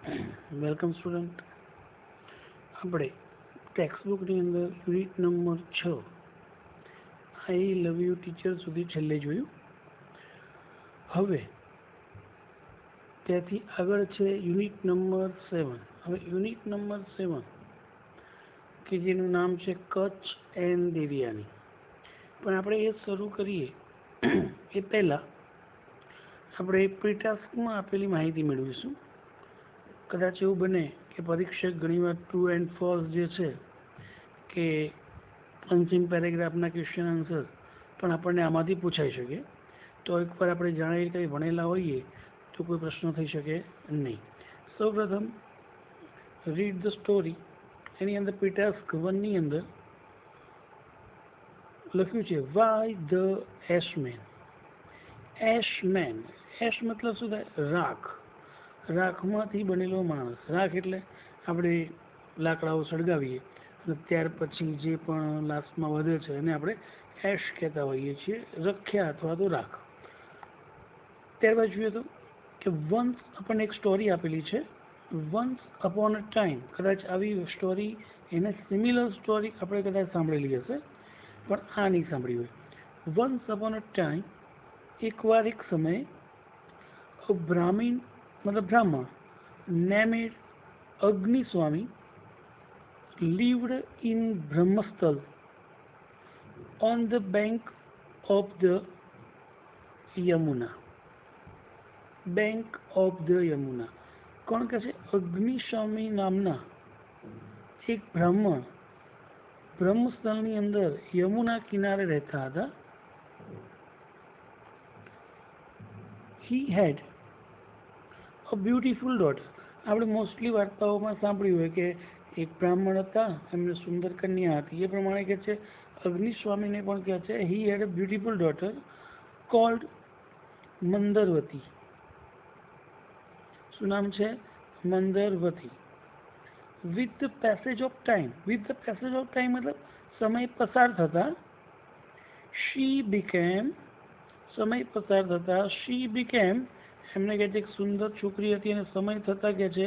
Welcome student. આપણે ટેક્સ્ટબુકની અંદર unit number 6 I love you teacher સુધી છેલ્લે જોયું. હવે ત્યાંથી આગળ છે યુનિટ નંબર 7. હવે યુનિટ નંબર 7 કે જેનું નામ છે કચ્છ એન્ડ દેવયાની. પણ આપણે એ શરૂ કરીએ એ પહેલાં આપણે પ્રીટાસ્કમાં આપેલી માહિતી મેળવીશું. કદાચ એવું બને કે પરીક્ષક ઘણીવાર ટ્રુ એન્ડ ફોલ્સ જે છે કે અંતિમ પેરેગ્રાફના ક્વેશ્ચન આન્સર પણ આપણને આમાંથી પૂછાઈ શકે. તો એકવાર આપણે જાણીએ કંઈ ભણેલા હોઈએ તો કોઈ પ્રશ્ન થઈ શકે નહીં. સૌપ્રથમ રીડ ધ સ્ટોરી. એની અંદર પ્રીટાસ્ક 1ની અંદર લખ્યું છે વાય ધ એશમેન. એશમેન, એશ મતલબ શું થાય? રાખ. રાખમાંથી બનેલો માણસ. રાખ એટલે આપણે લાકડાઓ સળગાવીએ અને ત્યાર પછી જે પણ લાસ્ટમાં વધે છે એને આપણે એશ કહેતા હોઈએ છીએ, રખ્યા અથવા તો રાખ. ત્યારબાદ જોઈએ તો કે વન્સ આપણને એક સ્ટોરી આપેલી છે. Once upon a time. કદાચ આવી સ્ટોરી એને સિમિલર સ્ટોરી આપણે કદાચ સાંભળેલી હશે પણ આ નહીં સાંભળી હોય. વન્સ અપોન અ ટાઈમ, એકવાર એક સમયે, બ્રાહ્મણ મતલબ બ્રાહ્મણ, નેમેડ અગ્નિસ્વામી, lived in બ્રહ્મસ્થલ on the bank of the Yamuna. Bank of the Yamuna. કોણ કહે છે? અગ્નિસ્વામી નામના એક બ્રાહ્મણ બ્રહ્મસ્થળની અંદર યમુના કિનારે રહેતા હતા. he had a beautiful daughter. આપણે મોસ્ટલી વાર્તાઓમાં સાંભળ્યું હોય કે એક બ્રાહ્મણ હતા, એમને સુંદર કન્યા હતી. એ પ્રમાણે કહે છે અગ્નિસ્વામીને પણ કહે છે he had a beautiful daughter called મંદરવતી. શું નામ છે? મંદરવતી. with the passage of time, with the passage of time મતલબ સમય પસાર થતા, she became, સમય પસાર થતા she became, એમને કહે છે એક સુંદર છોકરી હતી અને સમય થતા કહે છે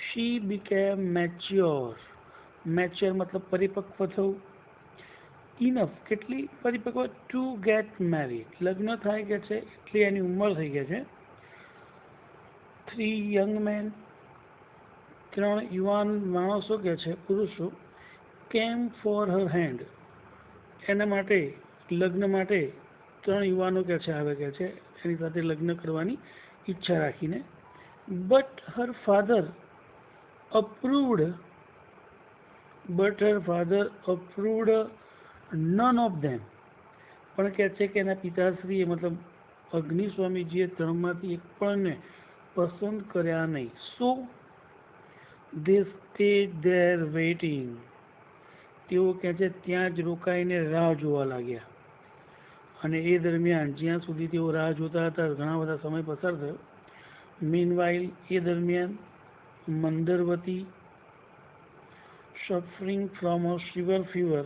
she became mature. મેચ્યોર મતલબ પરિપક્વ થવું. ઇનફ કેટલી પરિપક્વ? ટુ ગેટ મેરીડ, લગ્ન થાય કે છે એટલી એની ઉંમર થઈ ગઈ છે. 3 યંગ મેન, 3 યુવાન માણસો કે છે પુરુષો, કેમ ફોર હર હેન્ડ, એના માટે લગ્ન માટે 3 યુવાનો કે છે આવે કે છે એની સાથે લગ્ન કરવાની ઈચ્છા રાખીને. But her father approved none of them. પણ કહે છે કે એના પિતાશ્રીએ મતલબ અગ્નિસ્વામીજીએ 3માંથી એક પણને પસંદ કર્યા નહીં. સો they stayed there waiting. તેઓ કહે છે ત્યાં જ રોકાઈને રાહ જોવા લાગ્યા. અને એ દરમિયાન જ્યાં સુધી તેઓ રાહ જોતા હતા ઘણા બધા સમય પસાર થયો. મીનવાઇલ, એ દરમિયાન Mandaravati suffering from a shiver fever.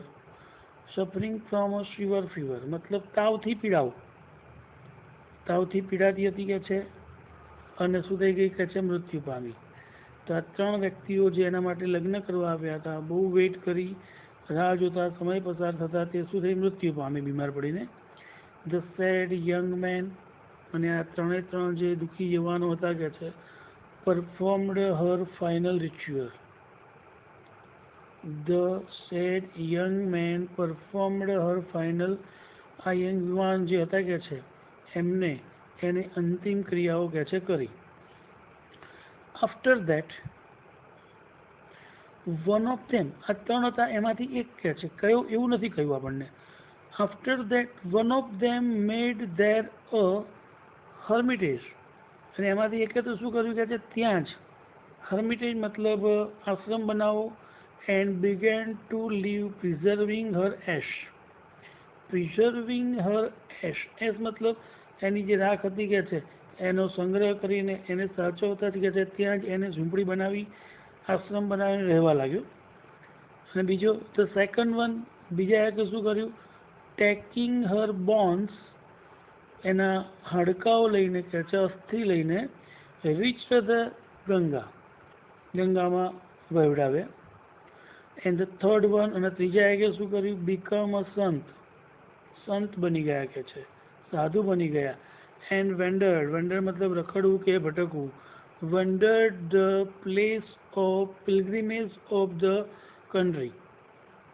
Suffering from a shiver fever મતલબ તાવથી પીડાતી હતી કે છે અને શું થઈ ગઈ કે છે મૃત્યુ પામી. તો આ 3 વ્યક્તિઓ જે એના માટે લગ્ન કરવા આવ્યા હતા, બહુ વેઇટ કરી, રાહ જોતા, સમય પસાર થતા, તે શું થઈ? મૃત્યુ પામી બીમાર પડીને. ધ સેડ યંગ મેન, અને આ 3 જે દુઃખી યુવાનો હતા કે છે performed her final ritual. The said young man performed her final, આ યંગ યુવાન જે હતા કે છે એમને એને અંતિમ ક્રિયાઓ કે છે કરી. After that one of them, આ 3 હતા એમાંથી એક કહે છે, કયો એવું નથી કહ્યું આપણને. After that one of them made there a હર્મિટેજ, અને એમાંથી એકે તો શું કર્યું કે છે ત્યાં જ હર્મિટેજ મતલબ આશ્રમ બનાવો. And began to leave preserving her ash. Preserving her ash, ash મતલબ એની જે રાખ હતી કે છે એનો સંગ્રહ કરીને એને સાચવતા કે છે ત્યાં જ એને ઝૂંપડી બનાવી, આશ્રમ બનાવીને રહેવા લાગ્યો. અને બીજો ધ સેકન્ડ વન, બીજા એકે શું કર્યું? ટેકિંગ હર બોન્સ, એના હાડકાઓ લઈને કે છે અસ્થિ લઈને રીચ ધ ગંગા, ગંગામાં વહેવડાવ્યા. એન્ડ ધ થર્ડ વન, અને ત્રીજાએ કે શું કર્યું, બીકમ અ સંત, સંત બની ગયા કે છે, સાધુ બની ગયા. એન્ડ વેન્ડર્ડ, વેન્ડર મતલબ રખડવું કે ભટકવું, wandered the place of pilgrimage of the country,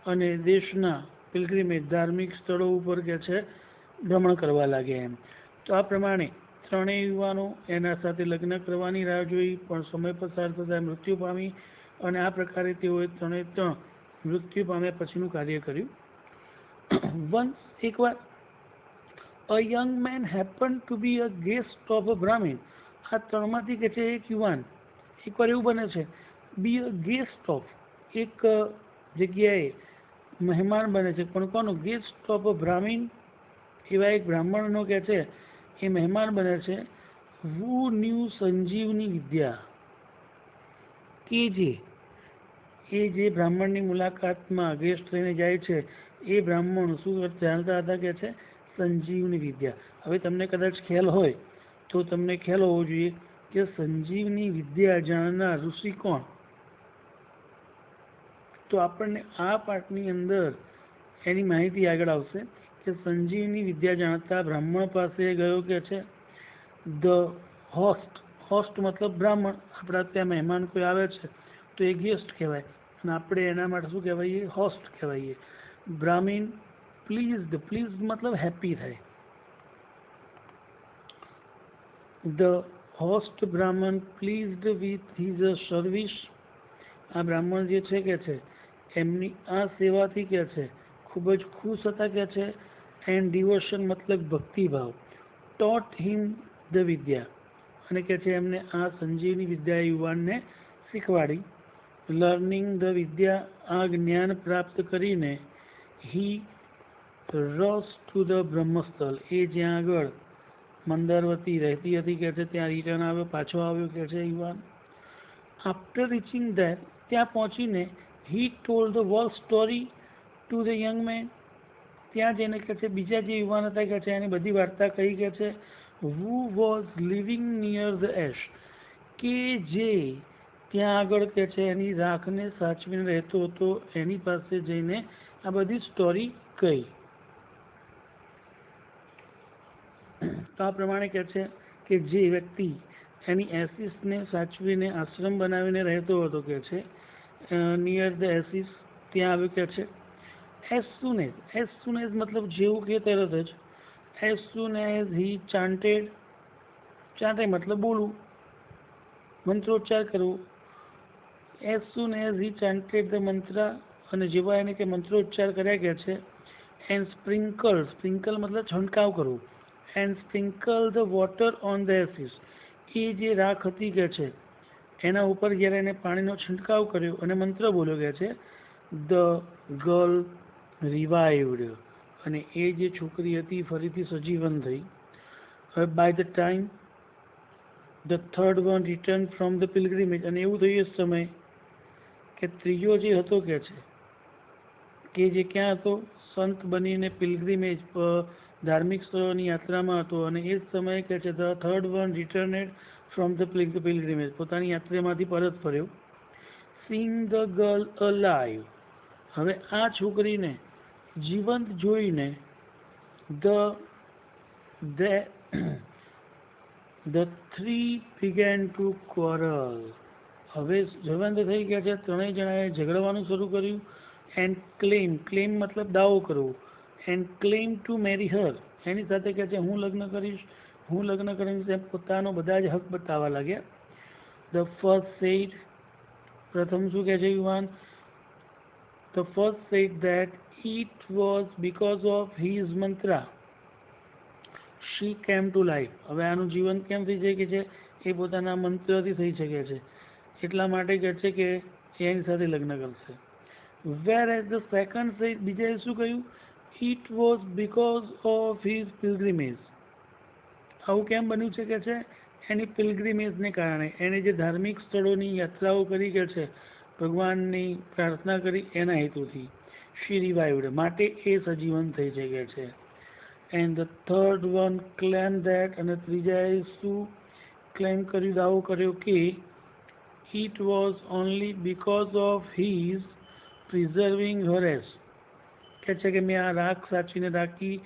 અને દેશના પિલગ્રીમેજ ધાર્મિક સ્થળો ઉપર કે છે ભ્રમણ કરવા લાગ્યા એમ. તો આ પ્રમાણે ત્રણેય યુવાનો એના સાથે લગ્ન કરવાની રાહ જોઈ, પણ સમય પસાર થતાં મૃત્યુ પામી, અને આ પ્રકારે તેઓએ ત્રણ મૃત્યુ પામ્યા પછીનું કાર્ય કર્યું. વન્સ, એકવાર, a young man happen to be a guest of a Brahmin, આ ત્રણમાંથી કે છે એક યુવાન એકવાર એવું બને છે, બી અ ગેસ્ટ ઓફ, એક જગ્યાએ મહેમાન બને છે, પણ કોનું, ગેસ્ટ ઓફ અ બ્રાહ્મણ, એવા એક બ્રાહ્મણનો કે છે એ મહેમાન બને છે. વુ ન્યૂ સંજીવની વિદ્યા, કે જે બ્રાહ્મણની મુલાકાતમાં ગેસ્ટ લઈને જાય છે એ બ્રાહ્મણ શું જાણતા હતા કે છે, સંજીવની વિદ્યા. હવે તમને કદાચ ખ્યાલ હોય તો તમને ખ્યાલ હોવો જોઈએ કે સંજીવની વિદ્યા જાણનાર ઋષિ કોણ. તો આપણને આ પાઠની અંદર એની માહિતી આગળ આવશે કે સંજીવની વિદ્યા જાણતા બ્રાહ્મણ પાસે ગયો કે છે ધ હોસ્ટ, હોસ્ટ મતલબ બ્રાહ્મણ, આપણા ત્યાં મહેમાન કોઈ આવે છે તો એ ગેસ્ટ કહેવાય, અને આપણે એના માટે શું કહેવાઈએ, હોસ્ટ કહેવાઈએ. બ્રાહ્મીણ પ્લીઝડ, પ્લીઝ મતલબ હેપી થાય. ધ હોસ્ટ બ્રાહ્મણ પ્લીઝડ વિથ હિઝ સર્વિસ, આ બ્રાહ્મણ જે છે કે છે એમની આ સેવાથી કે છે ખૂબ જ ખુશ હતા કે છે. એન્ડ ડિવોશન મતલબ ભક્તિભાવ. ટોટ હિમ ધ વિદ્યા, અને કે છે એમને આ સંજીવની વિદ્યા યુવાનને શીખવાડી. લર્નિંગ ધ વિદ્યા, આ જ્ઞાન પ્રાપ્ત કરીને, હી રસ ટુ ધ બ્રહ્મસ્થળ, એ જ્યાં આગળ મંદારવતી રહેતી હતી કે છે ત્યાં રિટર્ન આવ્યો, પાછો આવ્યો કે છે યુવાન. આફ્ટર રીચિંગ ધેર, ત્યાં પહોંચીને, he told the world story to the young men, ત્યાં જઈને કે છે બીજા જે યુવાન હતા કે છે એની બધી વાર્તા કહી કે છે. who was living near the ash, કે જે ત્યાં આગળ કે છે એની રાખને સાચવીને રહેતો હતો, એની પાસે જઈને આ બધી સ્ટોરી કહી. તો આ પ્રમાણે કે છે કે જે વ્યક્તિ એની એસિસને સાચવીને આશ્રમ બનાવીને રહેતો હતો કે છે નિયર ધ એસિસ, ત્યાં આવ્યું કે છે. એઝ સુન એઝ મતલબ જેવું કે તરત જ. એઝ સુન એઝ હી ચાન્ટેડ, ચાન્ટે મતલબ બોલવું, મંત્રોચ્ચાર કરવું. As soon as he chanted the mantra, અને જેવા એને કે મંત્રોચ્ચાર કર્યા કે છે. એન્ડ સ્પ્રિંકલ, સ્પ્રિંકલ મતલબ છંટકાવ કરવું. And sprinkle the water on the ashes, એ જે રાખ હતી કે છે એના ઉપર જ્યારે એને પાણીનો છંટકાવ કર્યો અને મંત્ર બોલ્યો કે છે. ધ ગર્લ રિવાઇવડ, અને એ જે છોકરી હતી ફરીથી સજીવન થઈ. હવે by the time the third one return from the pilgrimage, અને એવું થયું એ સમય કે ત્રીજો જે હતો કે છે કે જે ક્યાં હતો, સંત બનીને પિલગ્રીમેજ ધાર્મિક સ્થળોની યાત્રામાં હતો, અને એ જ સમયે કે છે the third one returned from the pilgrimage, પોતાની યાત્રામાંથી પરત ફર્યો. સીંગ ધ ગર્લ અલાઇવ, હવે આ છોકરીને જીવંત જોઈને the three began to quarrel, હવે જીવંત થઈ ગયા છે ત્રણેય જણાએ ઝઘડવાનું શરૂ કર્યું. એન્ડ ક્લેમ, ક્લેમ મતલબ દાવો કરવો. એન્ડ ક્લેમ ટુ મેરી હર, એની સાથે કહે છે હું લગ્ન કરીશ, હું લગ્ન કરીશ, એમ પોતાનો બધા જ હક બતાવવા લાગ્યા. ધ ફર્સ્ટ સેડ, પ્રથમ શું કહે છે યુવાન, the first said that it was because of his mantra she came to life, હવે આનું જીવન કેમ થઈ શકે છે, એ પોતાના મંત્રથી થઈ શકે છે, એટલા માટે કહે છે કે એની સાથે લગ્ન કરશે. whereas the second said, બીજાએ શું કહ્યું, it was because of his pilgrimage, આવું કેમ બન્યું છે કે છે એની પિલગ્રીમેજને કારણે, એણે જે ધાર્મિક સ્થળોની યાત્રાઓ કરી કે છે ભગવાનની પ્રાર્થના કરી એના હેતુથી. શી રિવાઇવડ, માટે એ સજીવન થઈ શકે છે. And the third one claim that, અને ત્રીજાએ શું ક્લેમ કર્યું, દાવો કર્યો કે it was only because of his preserving her as. કહે છે કે મેં આ રાખ સાચવીને રાખી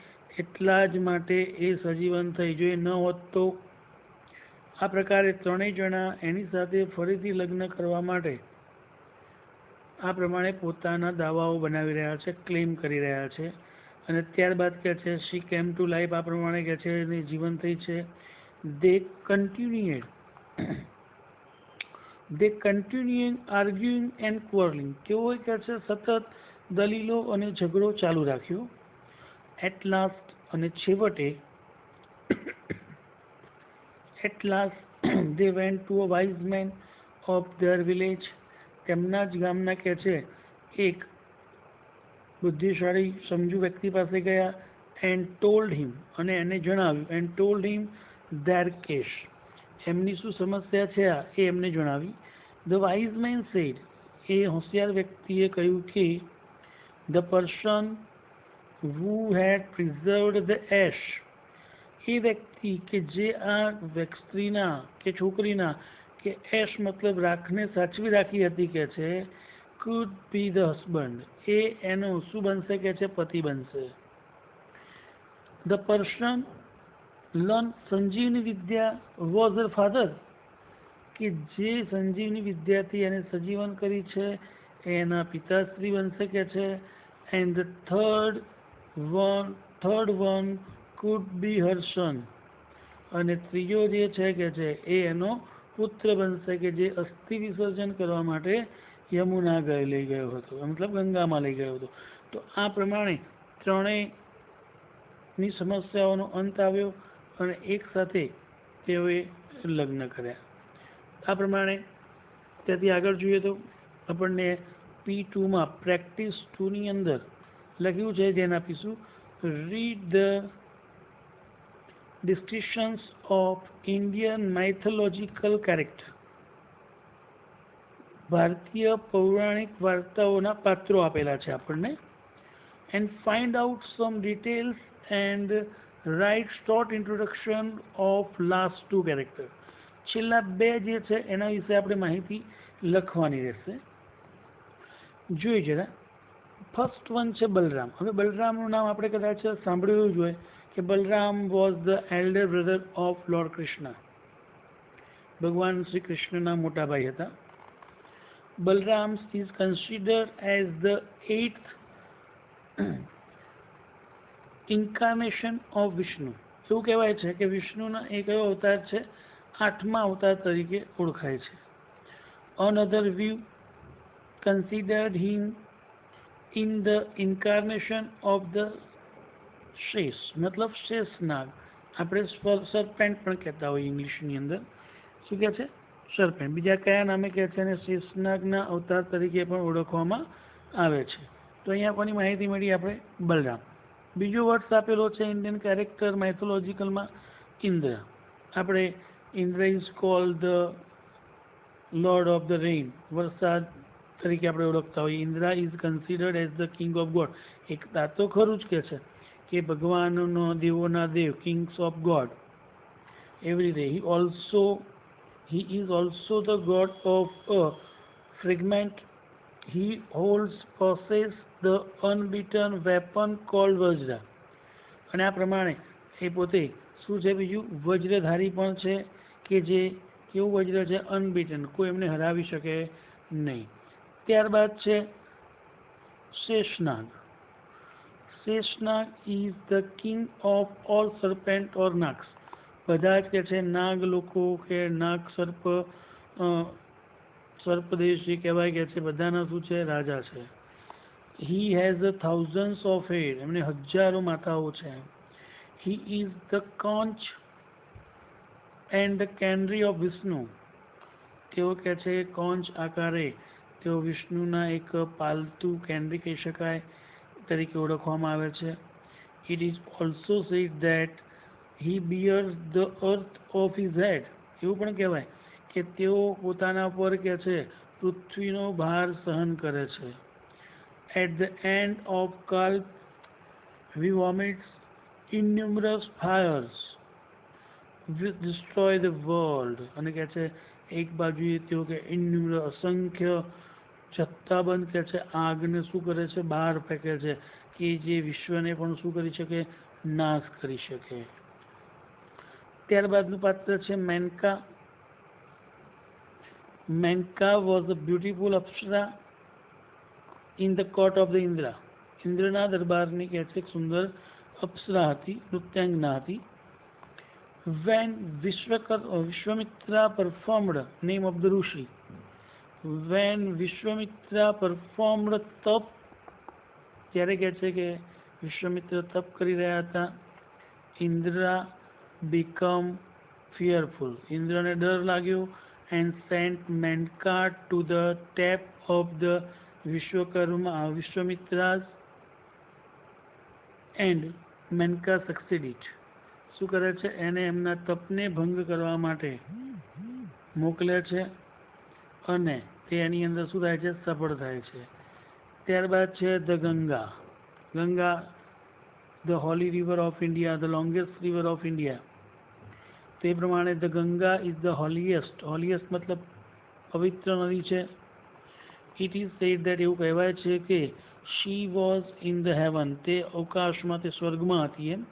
એટલા જ માટે એ સજીવન થઈ. જો એ ન હોત તો. આ પ્રકારે ત્રણેય જણા એની સાથે ફરીથી લગ્ન કરવા માટે આ પ્રમાણે પોતાના દાવાઓ બનાવી રહ્યા છે, ક્લેમ કરી રહ્યા છે. અને ત્યારબાદ કહે છે શી કેમ ટુ લાઈફ, આ પ્રમાણે કહે છે એની જીવન થઈ છે. દે કન્ટિન્યુઇંગ આર્ગ્યુઇંગ એન્ડ ક્વરલિંગ, તેઓએ કહે છે સતત દલીલો અને ઝઘડો ચાલુ રાખ્યો. એટ લાસ્ટ, અને છેવટે at last they went to a wise man of their village, તેમના જ ગામના કહે છે એક બુદ્ધિશાળી સમજુ વ્યક્તિ પાસે ગયા. એન્ડ ટોલ્ડ હિમ, અને એને જણાવ્યું. And told him their case, એમની શું સમસ્યા છે આ એ એમને જણાવી. ધ વાઇઝ મેન સેડ, એ હોશિયાર વ્યક્તિએ કહ્યું કે the person who had preserved the ash, એ વ્યક્તિ કે જે આ સ્ત્રીના કે છોકરીના કે એશ મતલબ રાખને સાચવી રાખી હતી કે છે, could be the husband, એ એનો શું બનશે કે છે પતિ બનશે. The person learned Sanjeevani Vidya was her father, કે જે સંજીવની વિદ્યાથી એને સજીવન કરી છે એના પિતાશ્રી બનશે કે છે. And the third one could be her son, અને ત્રીજો જે છે કે છે એ એનો પુત્ર બનશે કે જે અસ્થિ વિસર્જન કરવા માટે યમુના લઈ ગયો હતો, મતલબ ગંગામાં લઈ ગયો હતો. તો આ પ્રમાણે ત્રણેયની સમસ્યાઓનો અંત આવ્યો અને એક સાથે તેઓએ લગ્ન કર્યા. આ પ્રમાણે ત્યાંથી આગળ જોઈએ તો આપણને P2માં પ્રેક્ટિસ 2ની અંદર લખ્યું છે, જેને આપીશું read the descriptions of Indian mythological character, ભારતીય પૌરાણિક વાર્તાઓના પાત્રો આપેલા છે આપણને. And find out some details and write short introduction of last two character, છેલ્લા બે જે છે એના વિશે આપણે માહિતી લખવાની રહેશે. જોઈ જરા. ફર્સ્ટ વન છે બલરામ. હવે બલરામનું નામ આપણે કદાચ સાંભળ્યું જ હોય કે Balram was the elder brother of lord Krishna, ભગવાન શ્રી કૃષ્ણના મોટા ભાઈ હતા. Balram is considered as the 8th incarnation of Vishnu. એવું કહેવાય છે કે વિષ્ણુના એક એવો અવતાર છે, 8મા અવતાર તરીકે ઓળખાય છે. Another view considered him in the incarnation of the શેષ, મતલબ શેષનાગ. આપણે સરપેન્ટ પણ કહેતા હોઈએ ઇંગ્લિશની અંદર. શું કહે છે? સરપેન્ટ. બીજા કયા નામે કહે છે? અને શેષનાગના અવતાર તરીકે પણ ઓળખવામાં આવે છે. તો અહીંયા કોની માહિતી મળી આપણે? બલરામ. બીજો વર્ડ્સ આપેલો છે ઇન્ડિયન કેરેક્ટર માઇથોલોજીકલમાં ઇન્દ્ર. આપણે Indra is called the lord of the rain, વરસાદ તરીકે આપણે ઓળખતા હોઈએ. Indira is considered as the king of God. એક આ તો ખરું જ કે છે કે ભગવાનનો દેવોના દેવ, કિંગ્સ ઓફ ગોડ. એવી રીતે he is also the god of a fragment. He possess the unbeaten weapon called વજ્ર. અને આ પ્રમાણે એ પોતે શું છે? બીજું વજ્રધારી પણ છે કે જે કેવું વજ્ર છે? અનબીટન, કોઈ એમને હરાવી શકે નહીં. ત્યારબાદ છે Sheshnag. Sheshnag is the king of all serpent or nags. બધા જ કે છે નાગ લોકો કે નાગ સર્પ, સર્પદેશ જે કહેવાય કે છે બધાના શું છે? રાજા છે. He has thousands of head, એમને હજારો માથાઓ છે. He is the conch and the canary of Vishnu. તેઓ કહે છે કોંચ આકારે તેઓ વિષ્ણુના એક પાલતુ કેનરી કહી શકાય તરીકે ઓળખવામાં આવે છે. It is also said that he bears the earth of his head. એવું પણ કહેવાય કે તેઓ પોતાના પર કે છે પૃથ્વીનો ભાર સહન કરે છે. At the end of kalpa he vomits innumerous fires which destroy the world. અને કહે છે એક બાજુએ તેઓ કે ઇન્યુમરેબલ અસંખ્ય જથ્થાબંધ કે છે આગને શું કરે છે, બહાર ફેંકે છે, કે જે વિશ્વને પણ શું કરી શકે, નાશ કરી શકે. ત્યારબાદનું પાત્ર છે Menaka. Menaka was a beautiful apsara in the court of the Indra. ઇન્દ્રના દરબારની કે છે સુંદર અપ્સરા હતી, નૃત્યાંગના હતી. When Vishwamitra performed, name of the Rishi, when Vishwamitra performed તપ, ત્યારે કહે છે કે વિશ્વામિત્ર તપ કરી રહ્યા હતા. ઇન્દ્રા become fearful, ઇન્દ્રને ડર લાગ્યો. And sent Menka to the tap of the Vishwamitra's, and Menka succeeded. શું કરે છે, એને એમના તપને ભંગ કરવા માટે મોકલે છે અને તે એની અંદર શું થાય છે, સફળ થાય છે. ત્યારબાદ છે the Ganga. Ganga, the Holi river of India, the longest river of India. તે પ્રમાણે ધ ગંગા ઇઝ ધ હોલીએસ્ટ. હોલીએસ્ટ મતલબ પવિત્ર નદી છે. ઇટ ઇઝ સેડ દેટ, એવું કહેવાય છે કે she was in the heaven, તે અવકાશમાં, તે સ્વર્ગમાં હતી એમ.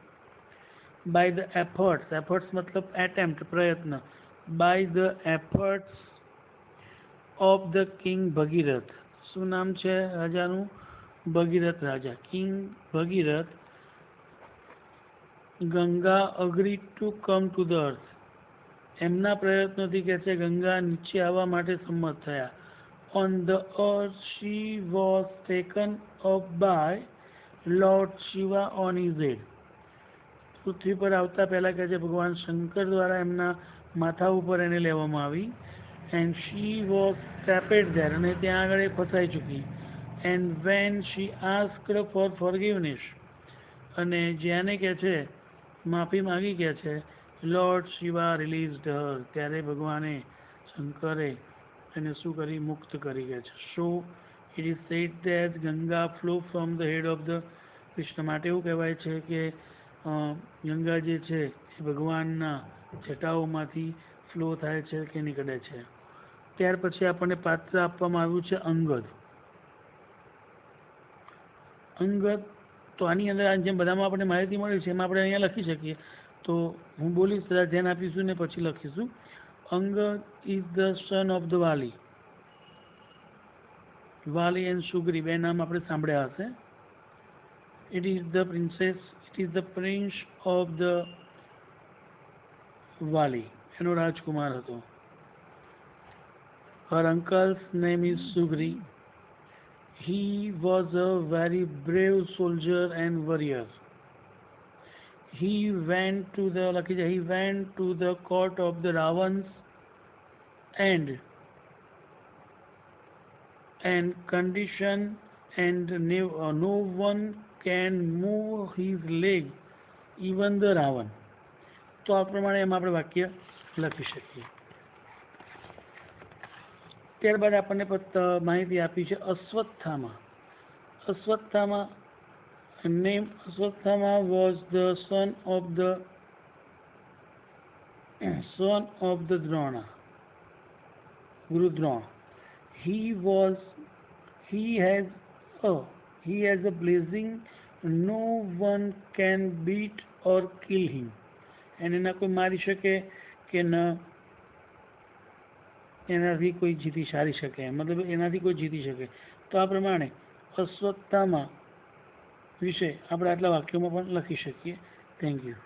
by the efforts मतलब attempt, प्रयत्न, by the efforts of the king ભગીરથ. શું નામ છે રાજાનું, ભગીરથ રાજા, king Bhagirath. Ganga agreed to come to the earth, એમના પ્રયત્નોથી કે છે ગંગા નીચે આવવા માટે સંમત થયા. on the earth she was taken up by Lord Shiva on his head. પૃથ્વી પર આવતા પહેલા કહે છે ભગવાન શંકર દ્વારા એમના માથા ઉપર એને લેવામાં આવી. And she was trapped there, અને ત્યાં આગળ એ ફસાઈ ચૂકી. And when she asked for forgiveness, અને જ્યાંને કહે છે માફી માગી કે છે લોર્ડ શિવા રિલીઝડ હર, ત્યારે ભગવાને શંકરે એને શું કરી, મુક્ત કરી કે છે. So it is said that Ganga flow from the head of the Krishna. માટે એવું કહેવાય છે કે ગંગા જે છે એ ભગવાનના જટાઓમાંથી ફ્લો થાય છે કે નીકળે છે. ત્યાર પછી આપણને પાત્ર આપવામાં આવ્યું છે અંગદ. અંગદ તો આની અંદર જેમ બધામાં આપણને માહિતી મળી છે એમાં આપણે અહીંયા લખી શકીએ. તો હું બોલીશ, બધા ધ્યાન આપીશું ને પછી લખીશું. Angad is the son of the Vali. Vali and Sugriva, બે નામ આપણે સાંભળ્યા હશે. It is the princess, is the prince of the valley, એનો રાજકુમાર હતો. her uncle's name is Sugri. he was a very brave soldier and warrior. he went to the court of the Ravans and condition, and no one can move his leg, even the Ravan. તો આ પ્રમાણે એમાં આપણે વાક્ય લખી શકીએ. ત્યારબાદ આપણને માહિતી આપી છે Ashwatthama. Ashwatthama was the son of the Drona, Guru Drona. He has a blessing, no one can beat or kill him. એને ના કોઈ મારી શકે કે ન એનાથી કોઈ હારી શકે, મતલબ એનાથી કોઈ જીતી શકે. તો આ પ્રમાણે અશ્વત્થામા વિશે આપણે આટલા વાક્યોમાં પણ લખી શકીએ. Thank you.